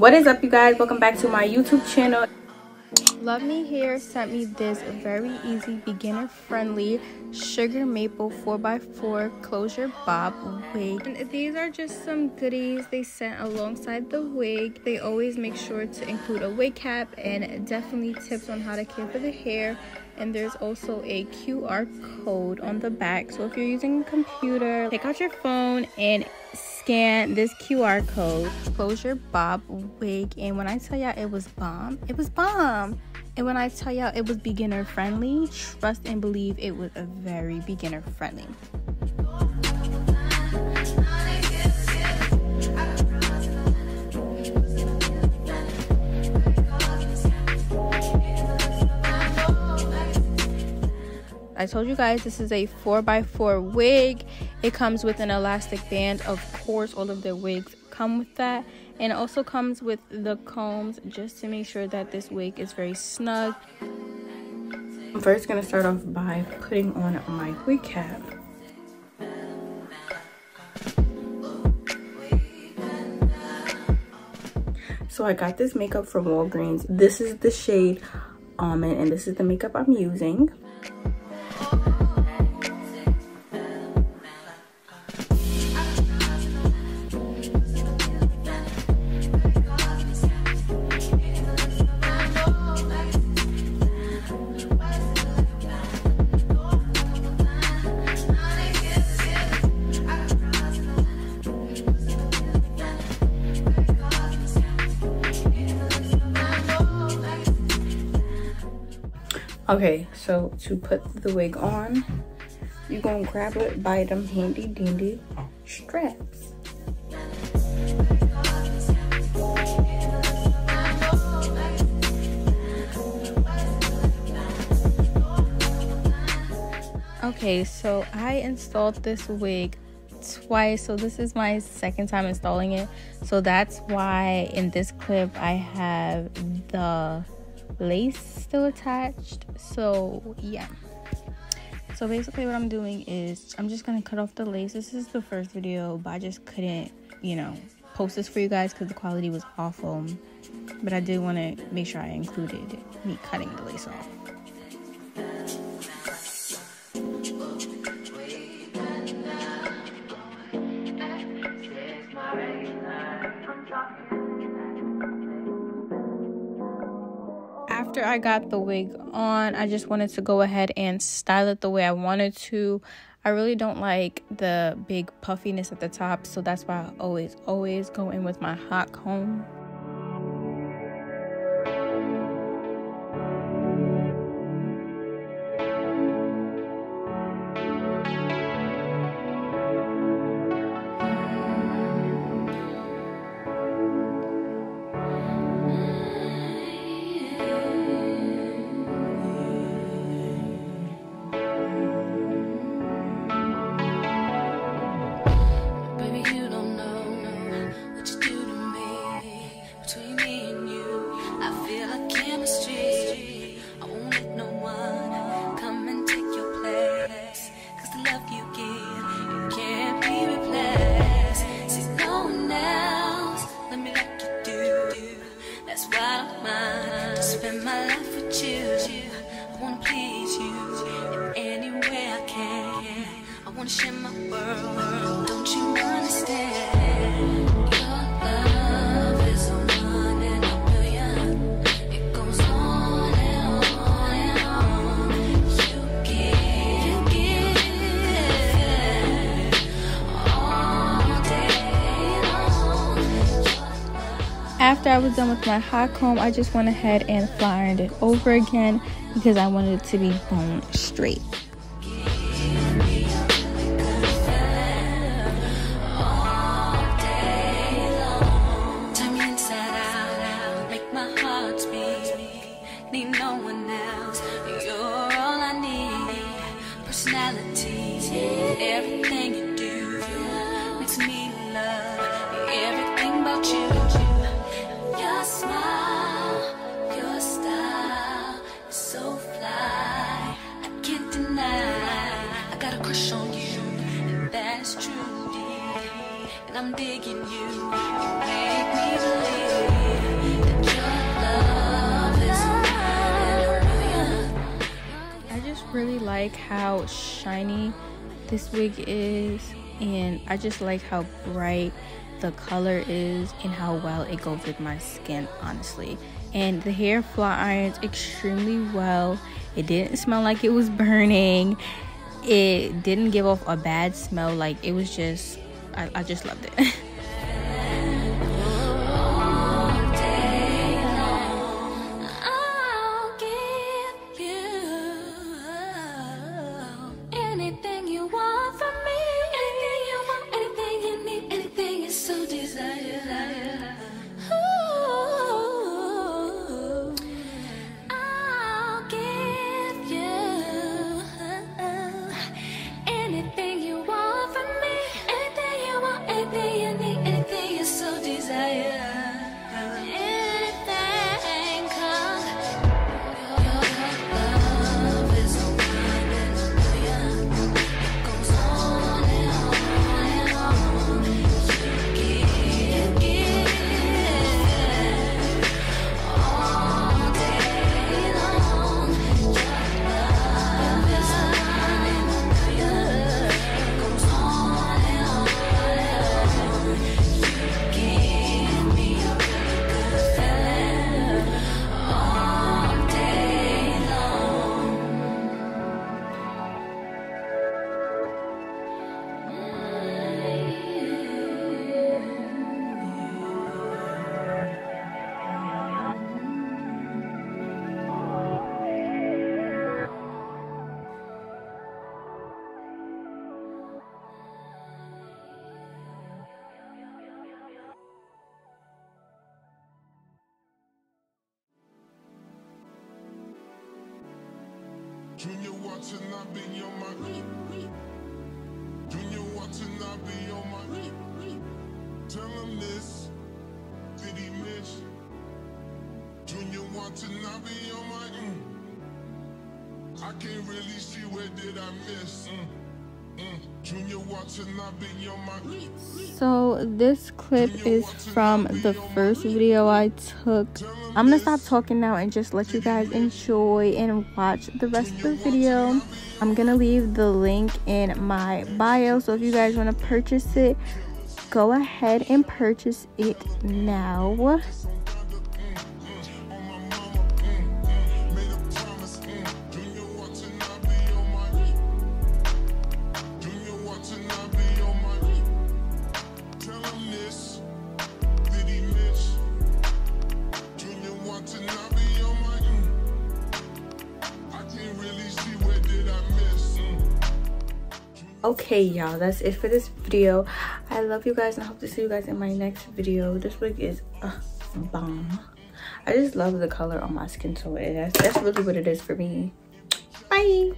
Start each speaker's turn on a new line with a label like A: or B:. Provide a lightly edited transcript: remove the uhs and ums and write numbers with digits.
A: What is up, you guys? Welcome back to my YouTube channel.
B: Love Me Hair sent me this very easy, beginner friendly sugar maple 4x4 closure bob wig, and these are just some goodies they sent alongside the wig. They always make sure to include a wig cap and definitely tips on how to care for the hair. And there's also a QR code on the back, so if you're using a computer, take out your phone and scan this QR code. Closure bob wig, and when I tell y'all it was bomb, it was bomb. And when I tell y'all it was beginner friendly, trust and believe it was a very beginner friendly. I told you guys this is a 4x4 wig. It comes with an elastic band. Of course, all of their wigs come with that. And it also comes with the combs just to make sure that this wig is very snug.
A: I'm first going to start off by putting on my wig cap. So I got this makeup from Walgreens. This is the shade Almond, and this is the makeup I'm using. Okay, so to put the wig on, you're gonna grab it by them handy dandy straps.
B: Okay, so I installed this wig twice, so this is my second time installing it. So that's why in this clip I have the lace still attached. So yeah, so basically what I'm doing is I'm just gonna cut off the lace. This is the first video, but I just couldn't, you know, post this for you guys because the quality was awful, but I did want to make sure I included me cutting the lace off. After I got the wig on, I just wanted to go ahead and style it the way I wanted to. I really don't like the big puffiness at the top, so that's why I always go in with my hot comb.
C: I wanna share my world, don't you understand? Your love is a 1 in a million. It goes on and on and on. You give all day long.
B: After I was done with my hot comb, I just went ahead and flat ironed it over again because I wanted it to be bone straight.
C: Need no one else. You're all I need. Personality, everything you do makes me love everything about you. Your smile, your style is so fly. I can't deny. I got a crush on you, and that's true. And I'm digging you. Make me believe.
B: like how shiny this wig is, and I just like how bright the color is and how well it goes with my skin, honestly. And the hair flat irons extremely well. It didn't smell like it was burning. It didn't give off a bad smell. Like, it was just, I just loved it.
C: Junior watching, I be on my Junior watching, I be on my tell him this, did he miss? Junior watching, I be on my I can't really see where did I miss. Junior watching, I be on my
B: So this clip is from the first video I took. I'm gonna stop talking now and just let you guys enjoy and watch the rest of the video. I'm gonna leave the link in my bio, so if you guys want to purchase it, go ahead and purchase it now.
A: Okay, y'all, that's it for this video. I love you guys and I hope to see you guys in my next video. This wig is bomb. I just love the color on my skin, so that's really what it is for me. Bye.